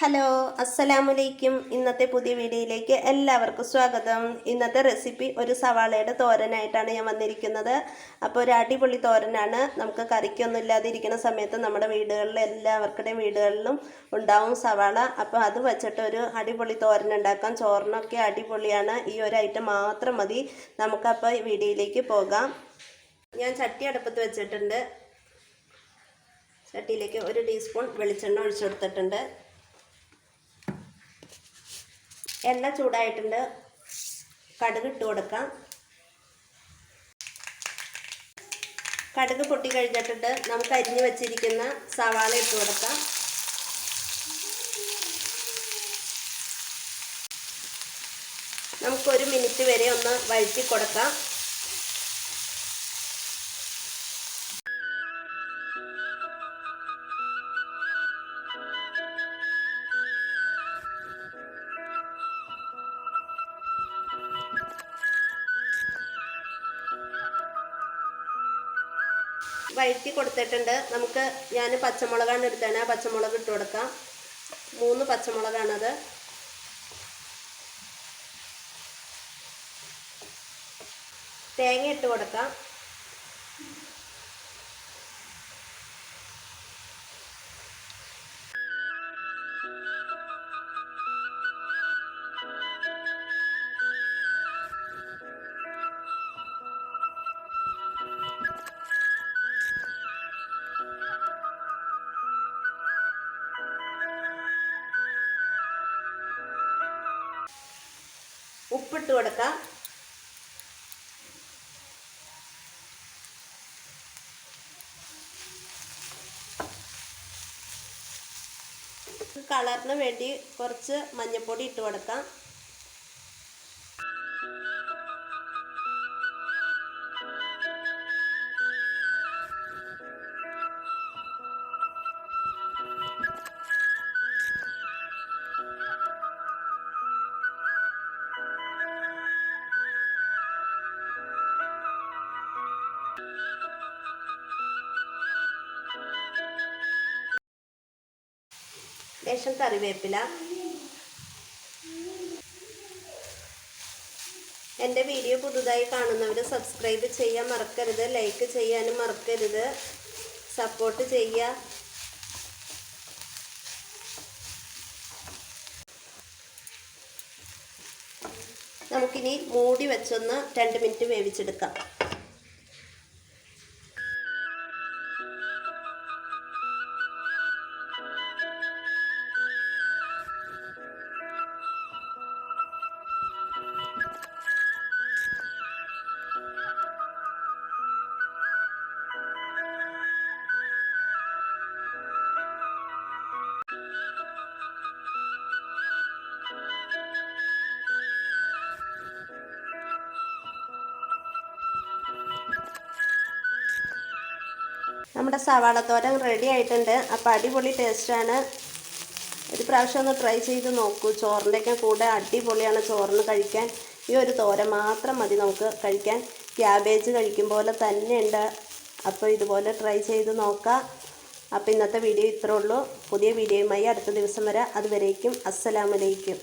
Hello, അസ്സലാമലൈക്കും. ഇന്നത്തെ പുതിയ വീഡിയോയിലേക്ക് എല്ലാവർക്കും സ്വാഗതം. ഇന്നത്തെ റെസിപ്പി ഒരു സവാളയുടെ തോരനായിട്ടാണ് ഞാൻ വന്നിരിക്കുന്നത്. അപ്പോൾ ഒരു അടിപൊളി തോരനാണ്. നമുക്ക് കറിക്കൊന്നും ഇല്ലാതിരിക്കുന്ന സമയത്ത് നമ്മുടെ വീടുകളിൽ എല്ലാവർക്കുടെയും വീടുകളിലും ഉണ്ടാവും സവാള. അപ്പോൾ അത് വെച്ചിട്ട് ഒരു അടിപൊളി തോരൻ ഉണ്ടാക്കാം. ചോറിനൊക്കെ അടിപൊളിയാണ്. ഈ ഒരു ഐറ്റം മാത്രം മതി. നമുക്കപ്പോൾ വീഡിയോയിലേക്ക് പോകാം. ഞാൻ ചട്ടി അടുപ്പത്ത് വെച്ചിട്ടുണ്ട്. ചട്ടിയിലേക്ക് 1 ടീസ്പൂൺ വെളിച്ചെണ്ണ ഒഴിച്ചു കൊടുത്തിട്ടുണ്ട്. എണ്ണ ചൂടായിട്ടുണ്ട്. കടുക് ഇട്ട് കൊടുക്കാം. കടുക് പൊട്ടി കഴിഞ്ഞിട്ടുണ്ട്. നമുക്ക് അരിഞ്ഞു വെച്ചിരിക്കുന്ന സവാള ഇട്ട് കൊടുക്കാം. നമുക്ക് 1 മിനിറ്റ് വരെ ഒന്ന് വഴറ്റി കൊടുക്കാം. വഴറ്റി കൊടുത്തിട്ടുണ്ട്. ഞാൻ പച്ചമുളകാണ് എടുത്തത്. ആ പച്ചമുളക് ഇട്ട് കൊടുക്കാം. 3 പച്ചമുളകാണത്. തേങ്ങ ഇട്ട് കൊടുക്കാം. ഉപ്പിട്ട് കൊടുക്കാം. കളറിന് വേണ്ടി കുറച്ച് മഞ്ഞൾപ്പൊടി ഇട്ട് കൊടുക്കാം. ലേശം കറിവേപ്പില. എൻ്റെ വീഡിയോ പുതുതായി കാണുന്നവർ സബ്സ്ക്രൈബ് ചെയ്യാൻ മറക്കരുത്. ലൈക്ക് ചെയ്യാനും മറക്കരുത്. സപ്പോർട്ട് ചെയ്യുക. നമുക്കിനി മൂടി വെച്ചൊന്ന് 2 മിനിറ്റ് വേവിച്ചെടുക്കാം. നമ്മുടെ സവാള തോരൻ റെഡി ആയിട്ടുണ്ട്. അപ്പോൾ അടിപൊളി ടേസ്റ്റാണ്. ഒരു പ്രാവശ്യം ഒന്ന് ട്രൈ ചെയ്ത് നോക്കൂ. ചോറിൻ്റെയൊക്കെ കൂടെ അടിപൊളിയാണ് ചോറിന് കഴിക്കാൻ. ഈ ഒരു തോരൻ മാത്രം മതി നമുക്ക് കഴിക്കാൻ. ക്യാബേജ് കഴിക്കും പോലെ തന്നെയുണ്ട്. അപ്പോൾ ഇതുപോലെ ട്രൈ ചെയ്ത് നോക്കാം. അപ്പോൾ ഇന്നത്തെ വീഡിയോ ഇത്രേ ഉള്ളൂ. പുതിയ വീഡിയോയുമായി അടുത്ത ദിവസം വരെ. അതുവരേക്കും അസ്സലാമലൈക്കും.